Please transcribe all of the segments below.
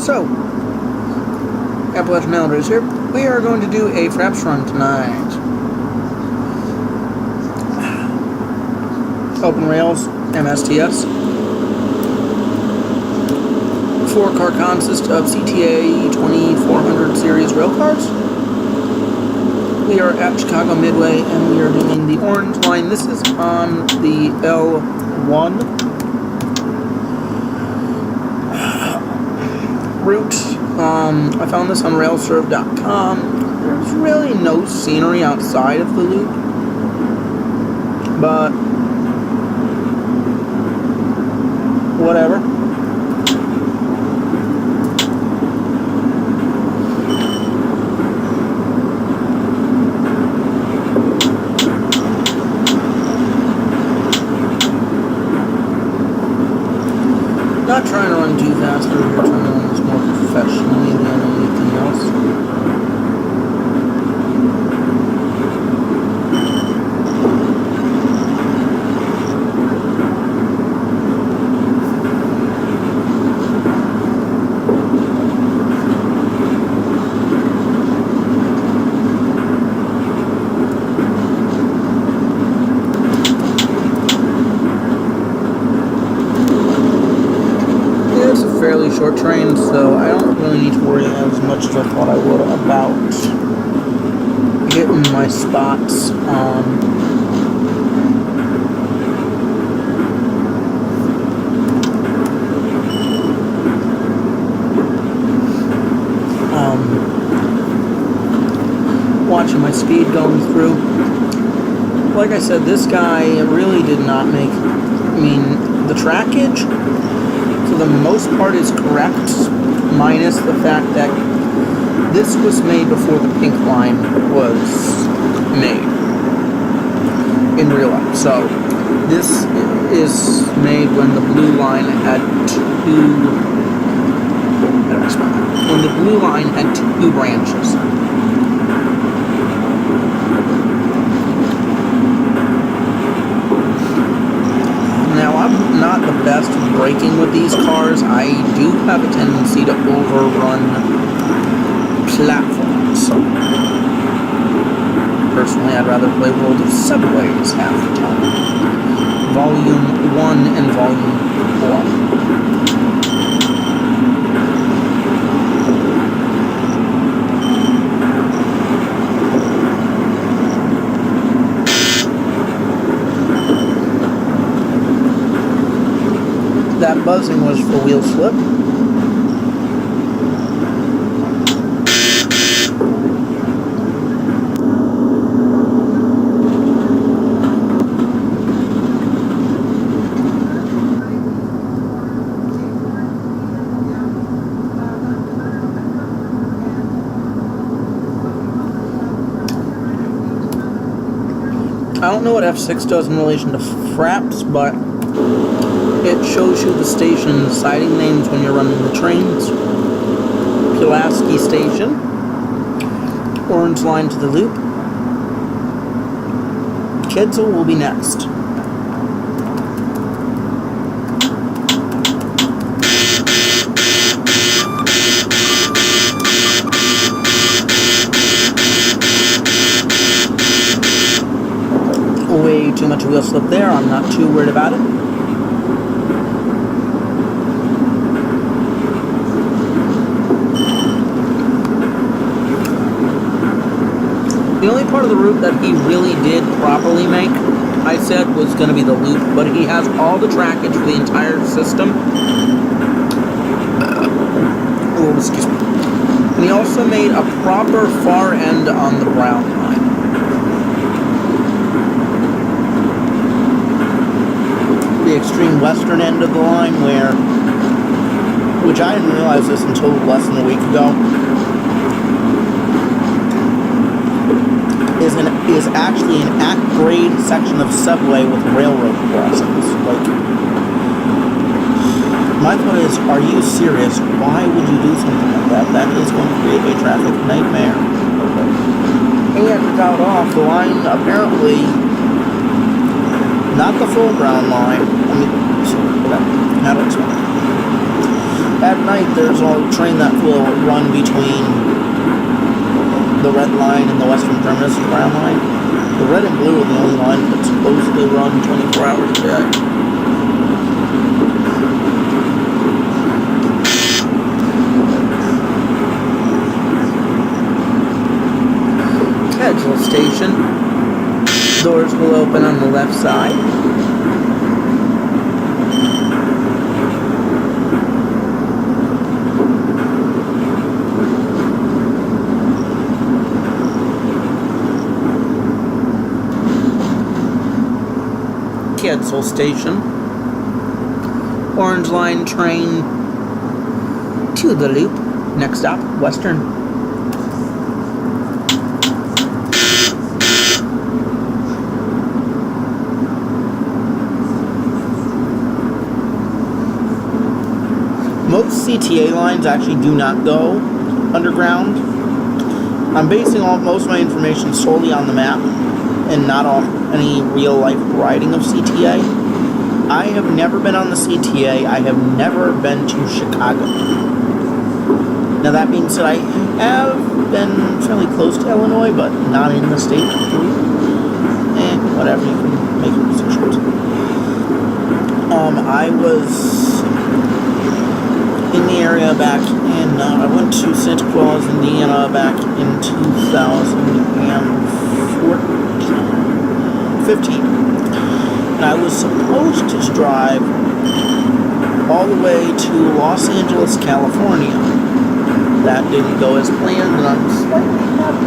So, Appalachian Elevatoed here. We are going to do a Fraps run tonight. Open Rails, MSTS. 4-car consist of CTA 2400 series railcars. We are at Chicago Midway and we are doing the orange line. This is on the L1 route. I found this on railserve.com. There's really no scenery outside of the loop, but whatever. Not trying to run too fast, we're trying to run this more professionally than anything else. Fairly short train, so I don't really need to worry as much as I thought I would about getting my spots on. Watching my speed going through. Like I said, this guy really did not make, the trackage for the most part is correct, minus the fact that this was made before the pink line was made in real life. So this is made when the blue line had two branches. Now, I'm not the best at braking with these cars. I do have a tendency to overrun platforms. Personally, I'd rather play World of Subways half the time. Volume 1 and Volume 4. That buzzing was for wheel slip. I don't know what F6 does in relation to Fraps, but it shows you the station siding names when you're running the trains. Pulaski Station. Orange line to the loop. Kitzel will be next. Way too much wheel slip there. I'm not too worried about it. The only part of the route that he really did properly make, I said, was going to be the loop, but he has all the trackage for the entire system. Oh, excuse me. And he also made a proper far end on the brown line. The extreme western end of the line which I didn't realize this until less than a week ago, is actually an at-grade section of subway with railroad crossings. Like, my thought is, are you serious? Why would you do something like that? That is going to create a traffic nightmare. And without off, the line apparently, not the full brown line, how to explain it? At night, there's a train that will run between the red line and the western terminus of the brown line. The red and blue are the only lines that supposedly run 24 hours a day. Edgeville Station. Doors will open on the left side. Edgeville Station. Orange Line train to the loop. Next stop, Western. Most CTA lines actually do not go underground. I'm basing most of my information solely on the map and not off any real-life riding of CTA. I have never been on the CTA. I have never been to Chicago. Now that being said, I have been fairly close to Illinois, but not in the state. Whatever, you can make your decisions. I was in the area back in, I went to Santa Claus, Indiana back in 2015. And I was supposed to drive all the way to Los Angeles, California. That didn't go as planned, and I'm slightly happy.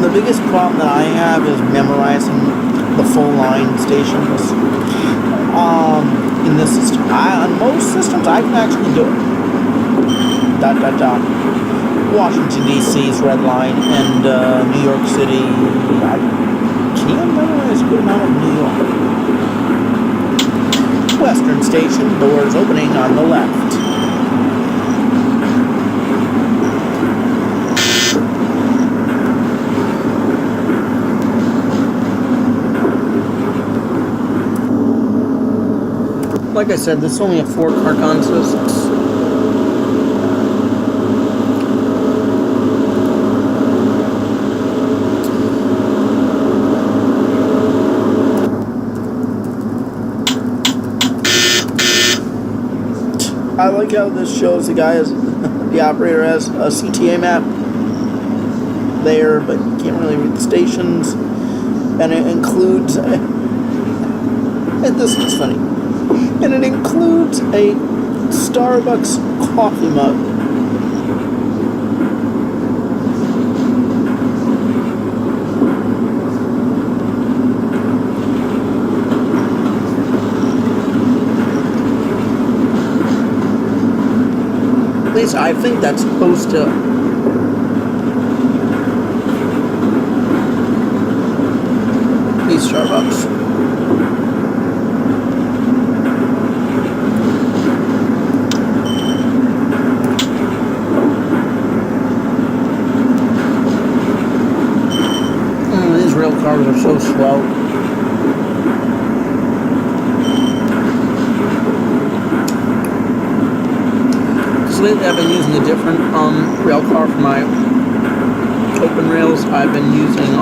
The biggest problem that I have is memorizing the full line stations. In this system, on most systems, I can actually do it. ... Washington D.C.'s red line and New York City. I can memorize a good amount of New York. Western Station, doors opening on the left. Like I said, this is only a 4-car consist. I like how this shows the guy as the operator has a CTA map there, but you can't really read the stations. And it includes, and this is funny, and it includes a Starbucks coffee mug. At least I think that's supposed to be Starbucks. These rail cars are so slow. Lately I've been using a different rail car for my open rails. I've been using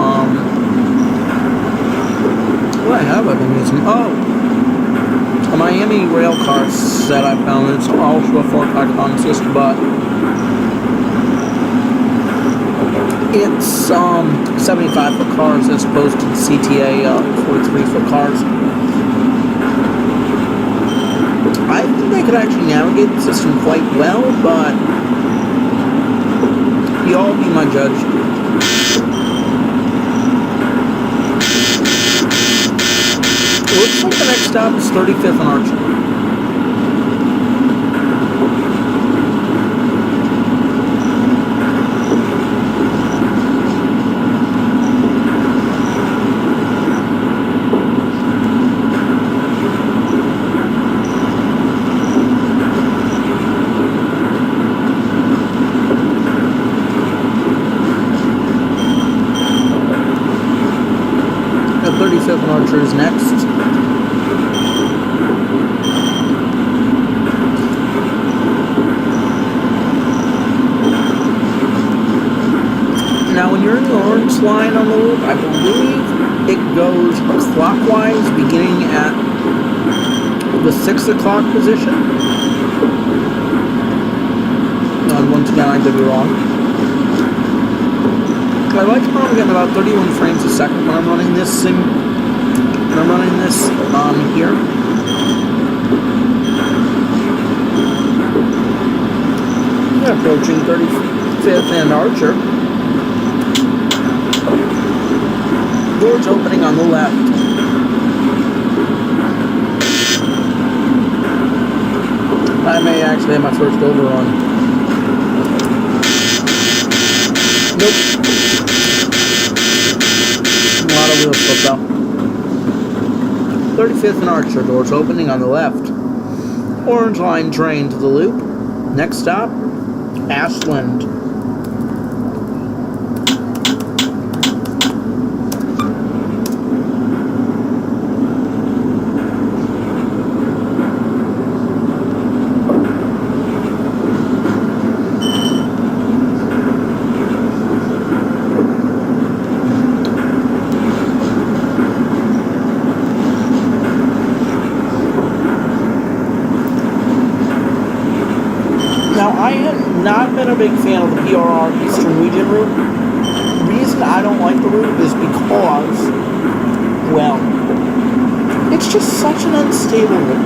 what have I been using? Oh, a Miami rail car that I found. It's also a 4-car consist, but it's 75-foot cars as opposed to the CTA 43-foot cars. I think they could actually navigate the system quite well, but you all be my judge. Looks like the next stop is 35th and Archer. line on the loop. I believe it goes clockwise, beginning at the 6 o'clock position. And once again, I could be wrong. I like how I'm getting about 31 frames a second when I'm running this here. We're approaching 35th and Archer. Doors opening on the left. I may actually have my first overrun. Nope. A lot of wheel slip though. 35th and Archer, doors opening on the left. Orange line train to the loop. Next stop, Ashland. Now, I have not been a big fan of the PRR Eastern Region route. The reason I don't like the route is because, well, it's just such an unstable route.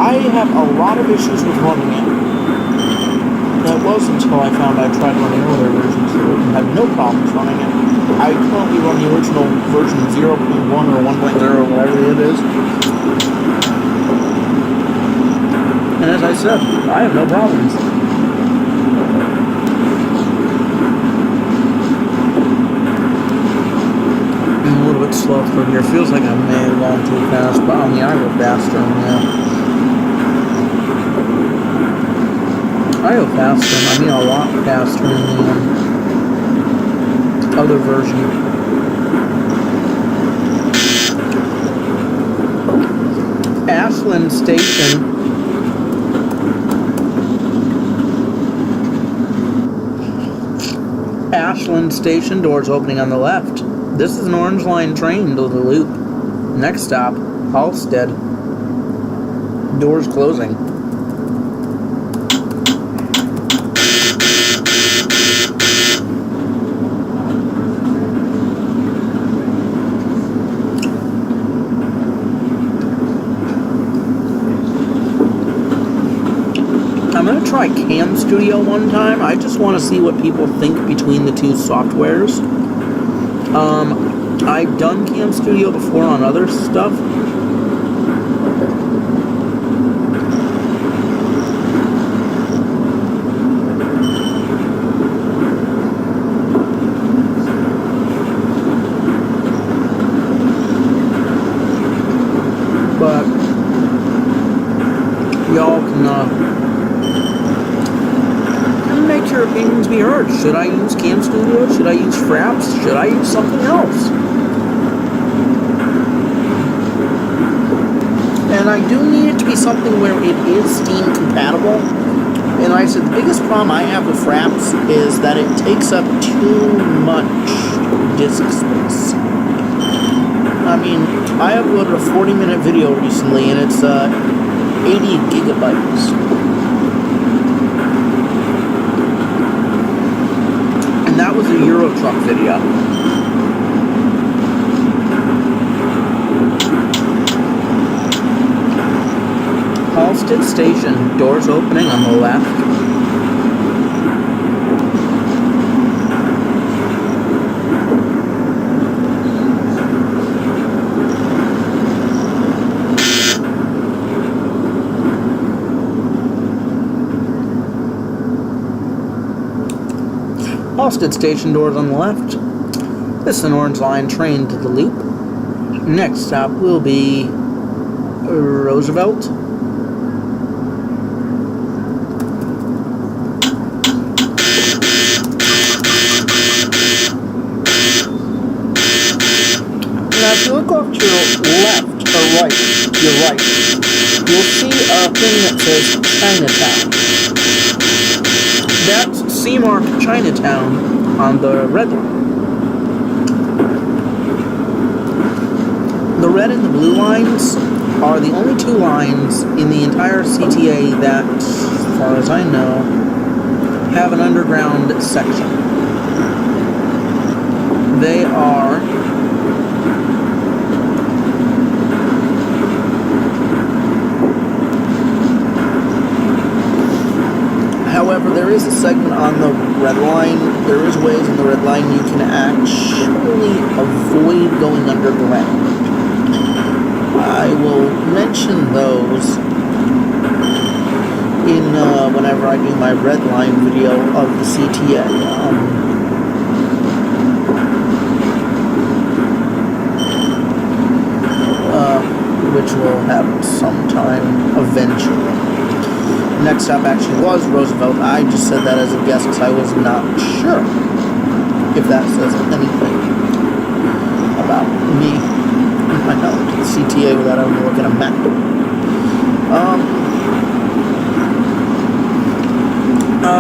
I have a lot of issues with running it. That was until I found I tried running earlier versions of it and had no problems running it. I currently run the original version 0.1 or 1.0, whatever it is. And as I said, I have no problems. I'm a little bit slow through here. Feels like I may have gone too fast, but I mean, I go faster than that. I go faster, I mean a lot faster than the other version. Ashland Station. Ashland Station, doors opening on the left. This is an Orange Line train to the loop. Next stop, Halstead. Doors closing. I'm going to try Cam Studio one time. I just want to see what people think between the two softwares. I've done Cam Studio before on other stuff. But y'all can make your opinions be heard. Should I use Cam Studio? Should I use Fraps? Should I use something else? And I do need it to be something where it is Steam compatible. And like I said, the biggest problem I have with Fraps is that it takes up too much disk space. I mean, I uploaded a 40-minute video recently and it's 80 gigabytes. And that was a Euro Truck video. Halstead Station, doors opening on the left. Halstead Station, doors on the left. This is an Orange Line train to the loop. Next stop will be Roosevelt. Now, if you look off to your left or right, to your right, you'll see a thing that says Chinatown. That's C-Mark Chinatown on the red line. The red and the blue lines are the only two lines in the entire CTA that, as far as I know, have an underground section. They are however, there is a segment on the red line. There is ways in the red line you can actually avoid going underground. I will mention those in whenever I do my red line video of the CTA, which we'll have sometime eventually. Next stop actually was Roosevelt. I just said that as a guess because I was not sure if that says anything about me. I know the CTA without having to look at a map.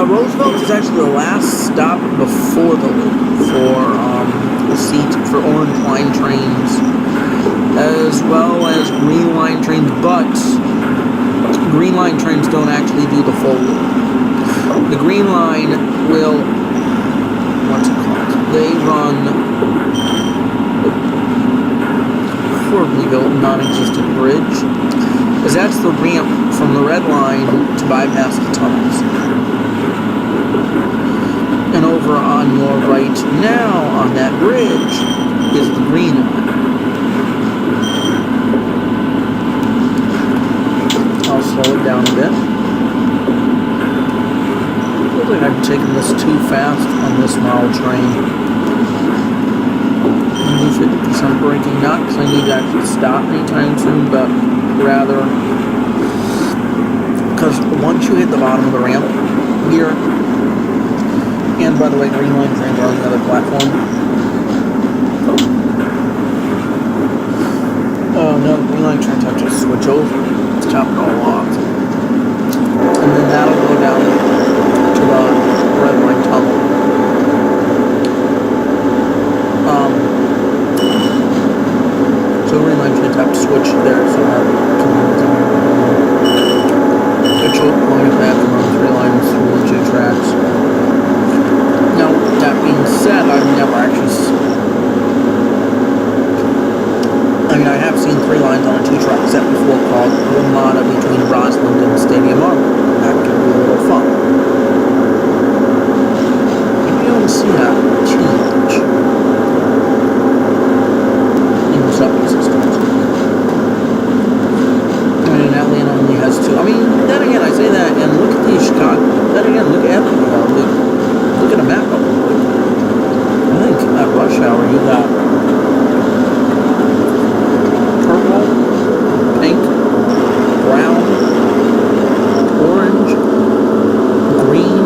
Roosevelt is actually the last stop before the loop for orange line trains, as well as green line trains, but green line trains don't actually do the full loop. The green line will, what's it called? They run a horribly built, non-existent bridge, because that's the ramp from the red line to bypass the tunnels. And over on your right now, on that bridge, is the green line. I'll slow it down a bit. Looks like I'm taking this too fast on this model train. I do 50% braking, not because I need to actually stop anytime soon, but rather because once you hit the bottom of the ramp here, and by the way, green line trains are on the other platform. Oh no, the green line trains have to switch over to top it all off. And then that'll go down to the red line tunnel. So green line trains have to switch there, so switch over along the path and run 3 lines through the 2 tracks. Now, that being said, I've never actually... I have seen 3 lines on a 2-track set before called Ramada between Roslyn and Stadium Arbor. That can be a little fun. You don't see that too much in the subway systems. Atlanta only has 2. Then again, I say that, and look at the Chicago... Then again, look at look at a map of it. I think at rush hour you got purple, pink, brown, orange, green.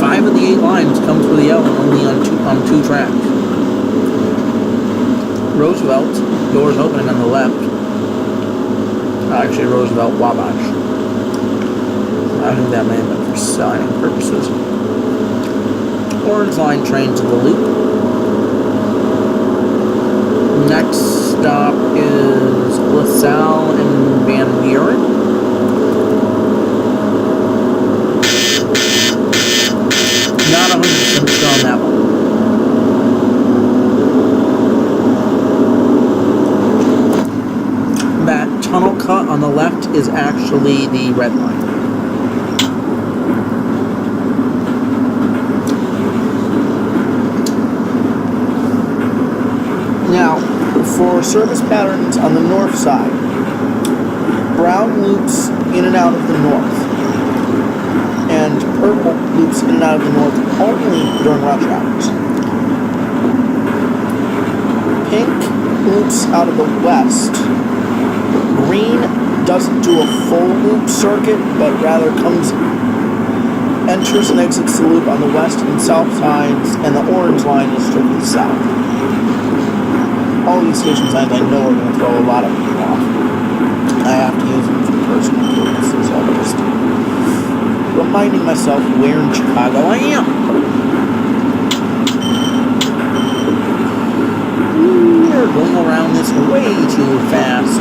5 of the 8 lines come through the yellow only on 2 tracks. Roosevelt, doors opening on the left. Actually, Roosevelt, Wabash. I think that may have been for signing purposes. Orange line train to the loop. Next stop is LaSalle and Van Buren. Not 100% sure on that one. That tunnel cut on the left is actually the red line. Now, for service patterns on the north side, brown loops in and out of the north, and purple loops in and out of the north only during rush hours. Pink loops out of the west. Green doesn't do a full loop circuit, but rather enters and exits the loop on the west and south sides, and the orange line is strictly south. All these station signs I know are going to throw a lot of people off. I have to use them for personal purposes. I'm just reminding myself where in Chicago I am. are going around this way too fast.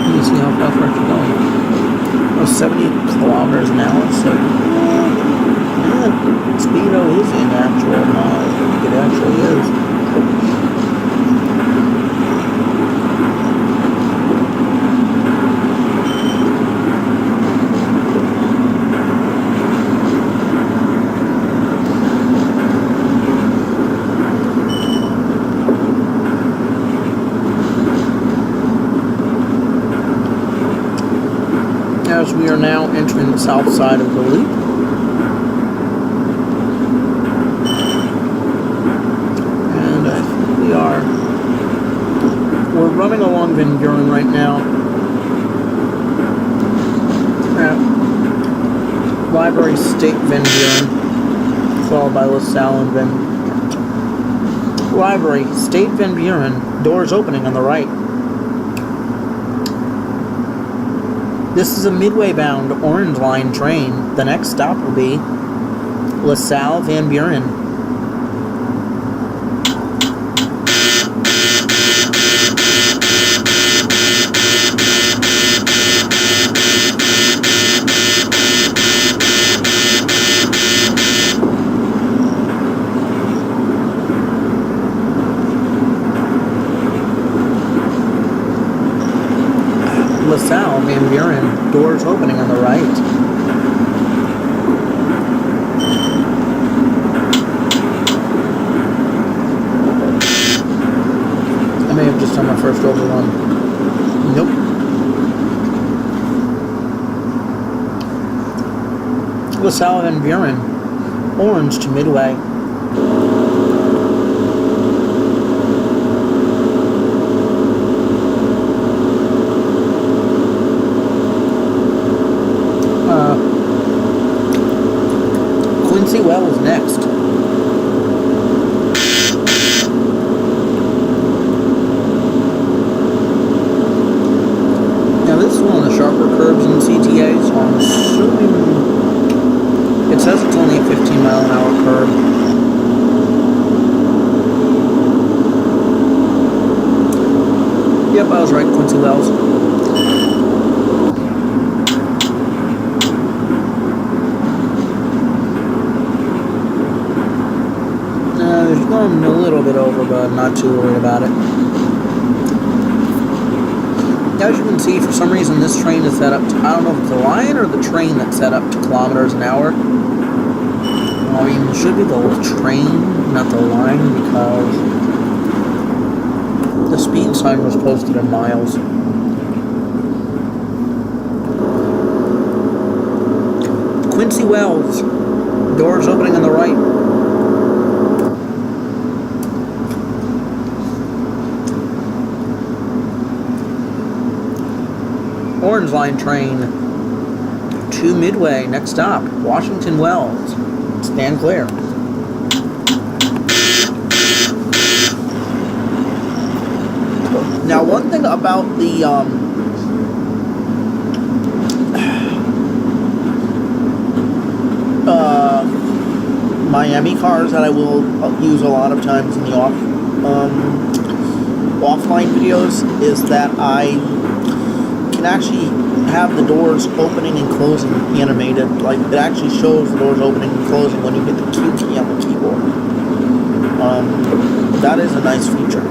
Let me see how fast we're actually going. Oh, 70 kilometers an hour, so yeah, speedo is in actual miles. I think it actually is. As we are now entering the south side of the loop. And I think we're running along Van Buren right now. At Library State Van Buren, followed by LaSalle and Library State Van Buren, doors opening on the right. This is a Midway-bound Orange Line train. The next stop will be LaSalle, Van Buren. LaSalle, Van Buren, doors opening on the right. I may have just done my first overrun. Nope. LaSalle, Van Buren, Orange to Midway. Quincy Wells next. Now this is one of the sharper curves in CTA, so I'm assuming it says it's only a 15-mile-an-hour curve. Yep, I was right, Quincy Wells. It's going a little bit over, but I'm not too worried about it. As you can see, for some reason this train is set up to, I don't know if it's the line or the train that's set up to kilometers an hour. I mean, it should be the train, not the line, because the speed sign was posted in miles. Quincy Wells, doors opening on the right. Orange Line train to Midway. Next stop, Washington Wells. Stand clear. Now, one thing about the Miami cars that I will use a lot of times in the offline videos is that I can actually have the doors opening and closing animated. Like, it actually shows the doors opening and closing when you hit the Q key on the keyboard. That is a nice feature.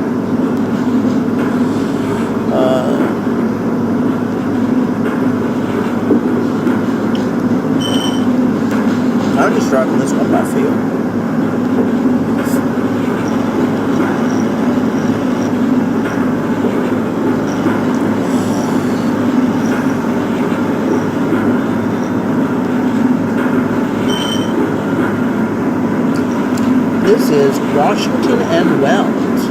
I'm just driving this one by feel. This is Washington and Wells.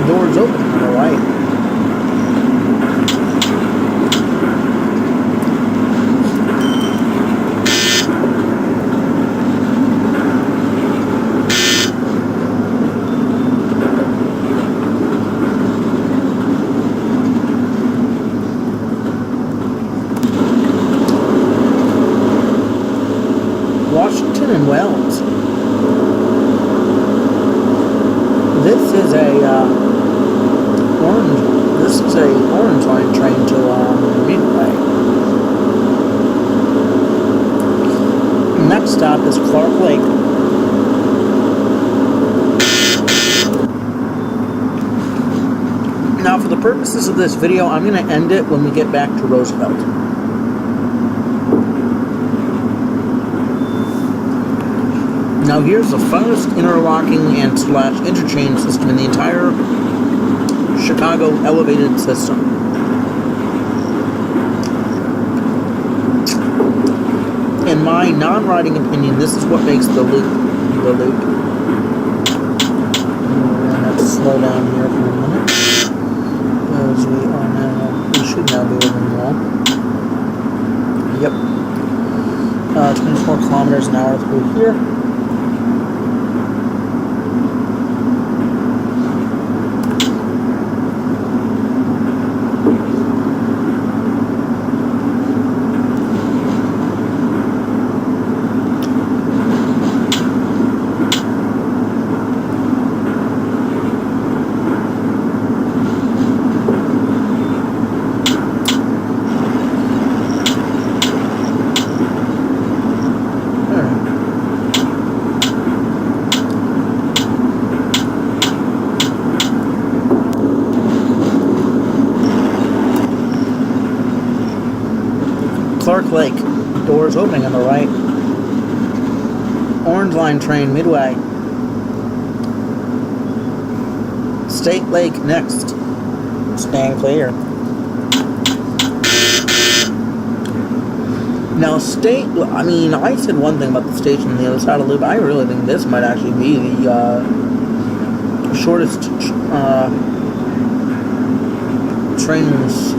Doors open on the right. Washington and Wells. stop is Clark Lake. Now, for the purposes of this video, I'm going to end it when we get back to Roosevelt. Now, here's the funnest interlocking and / interchange system in the entire Chicago elevated system. In my non-riding opinion, this is what makes the loop the loop. I'm going to have to slow down here for a minute. As we are now, we should now be within the wall. Yep. 24 kilometers an hour through here. Clark Lake, doors opening on the right. Orange Line train, Midway. State Lake next. Stand clear. Now, I mean, I said one thing about the station on the other side of the loop. I really think this might actually be the shortest trains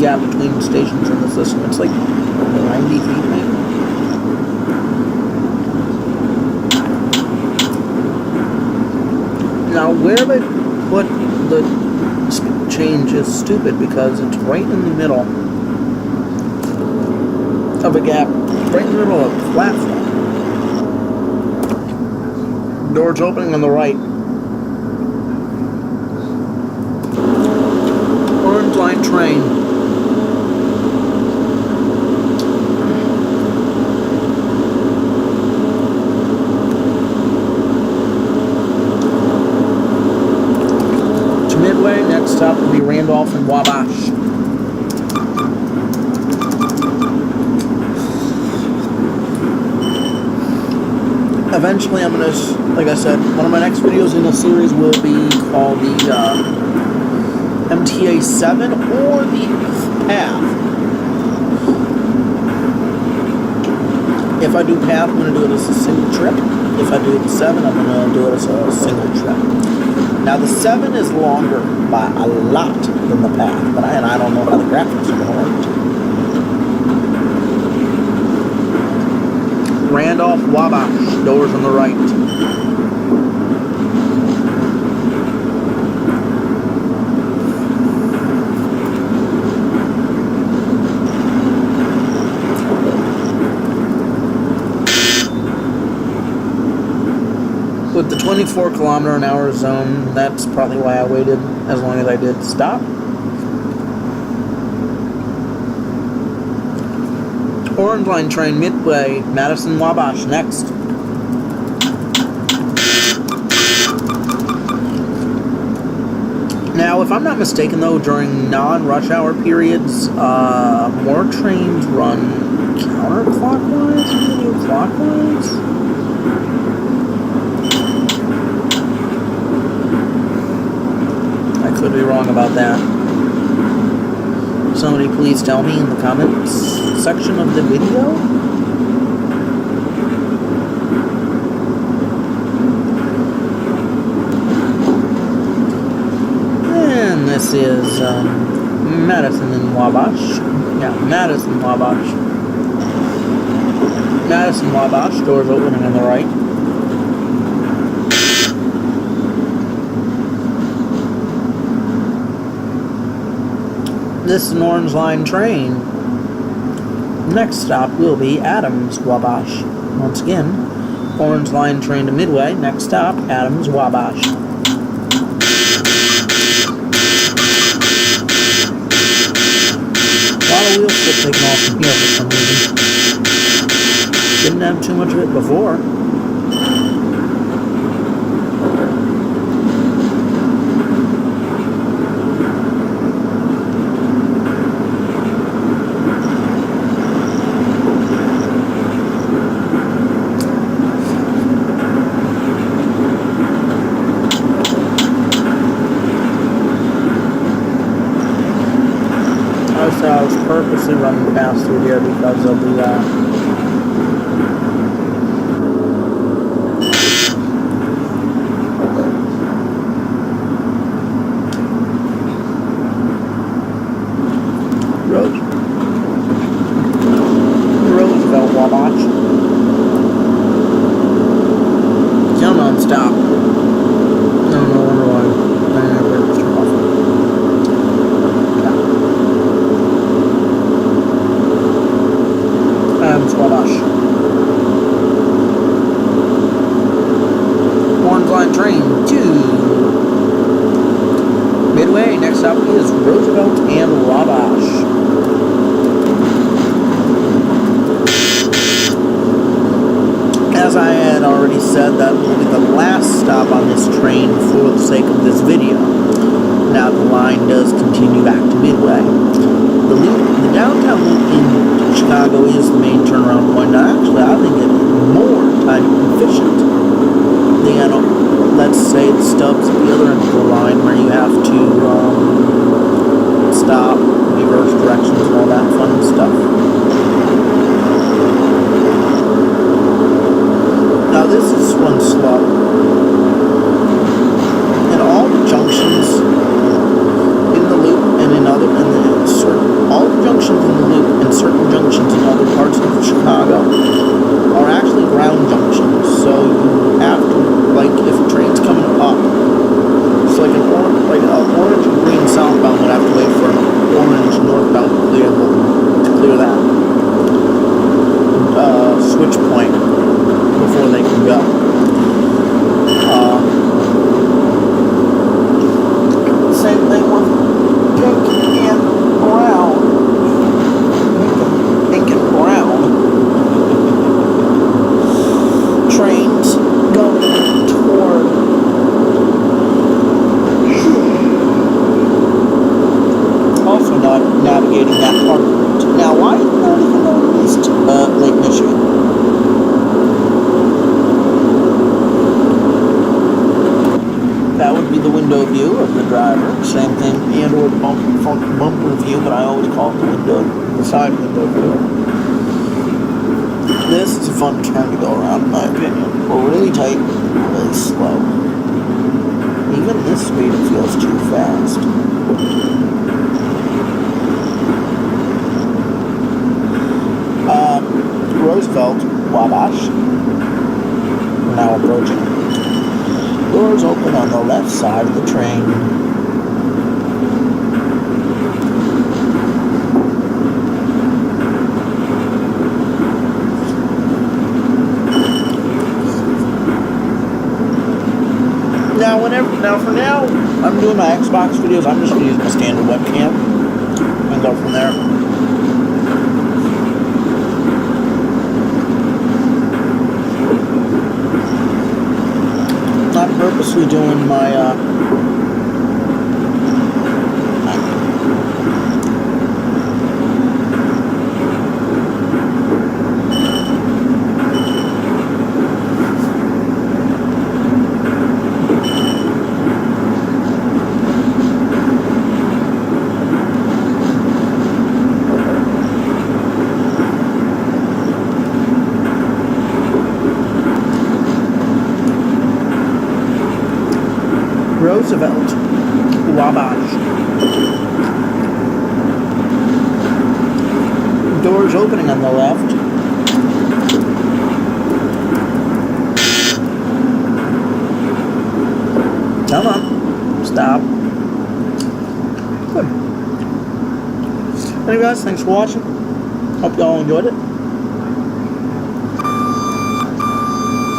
gap between stations in the system. It's like 90 feet maybe. Now, where they put the change is stupid because it's right in the middle of a gap, right in the middle of a platform. Doors opening on the right. Orange Line train. Midway, next stop will be Randolph and Wabash. Eventually, I'm going to, like I said, one of my next videos in the series will be called the MTA 7 or the Path. If I do Path, I'm going to do it as a single trip. If I do the 7, I'm going to do it as a single trip. Now, the 7 is longer by a lot than the Path, but I don't know how the graphics are going to work. Randolph, Wabash, doors on the right. With the 24 kilometer an hour zone, that's probably why I waited as long as I did to stop. Orange Line train, Midway, Madison, Wabash, next. Now, if I'm not mistaken though, during non-rush hour periods, more trains run counterclockwise than clockwise. Could be wrong about that. Somebody please tell me in the comments section of the video. And this is Madison and Wabash. Yeah, Madison, Wabash. Madison, Wabash, doors opening on the right. This is an Orange Line train. Next stop will be Adams, Wabash. Once again, Orange Line train to Midway. Next stop, Adams, Wabash. A lot of wheel slip taking off from here for some reason. Didn't have too much of it before. I was purposely running past through here because of the Roosevelt Wabash. Still non-stop. No wonder why. I never turned off. Wabash. Orange Line train to Midway. Next up is Roosevelt and Wabash. As I had already said, that will be the last stop on this train for the sake of this video. Now the line does continue back to Midway. The downtown loop in Chicago is the main turnaround point. Now, actually, I think it's more time efficient than, let's say, the stubs at the other end of the line where you have to stop, reverse directions, and all that fun stuff. Now, this is one slow. And all the junctions in the loop and in other, all the junctions in the loop and certain junctions in other parts of Chicago are actually ground junctions. So you have to, like, if a train's coming up, it's like an orange and green southbound would have to wait for an orange northbound to clear that switch point before they can go. Same thing with pink and brown. Pink and brown trains going toward also not navigating that part of the route. Now, why is not even going east Lake Michigan? That would be the window view of the driver. Same thing, and or the bumper view, but I always call it the side window view. This is a fun turn to go around, in my opinion. We're really tight, really slow. Even this speed, it feels too fast. Roosevelt, Wabash. We're now approaching. Doors open on the left side of the train. Now for now, I'm doing my Xbox videos. I'm just going to use my standard webcam and go from there. I'm purposely doing my Roosevelt, Wabash. Doors opening on the left. Come on. Stop. Good. Anyway, guys, thanks for watching. Hope you all enjoyed it.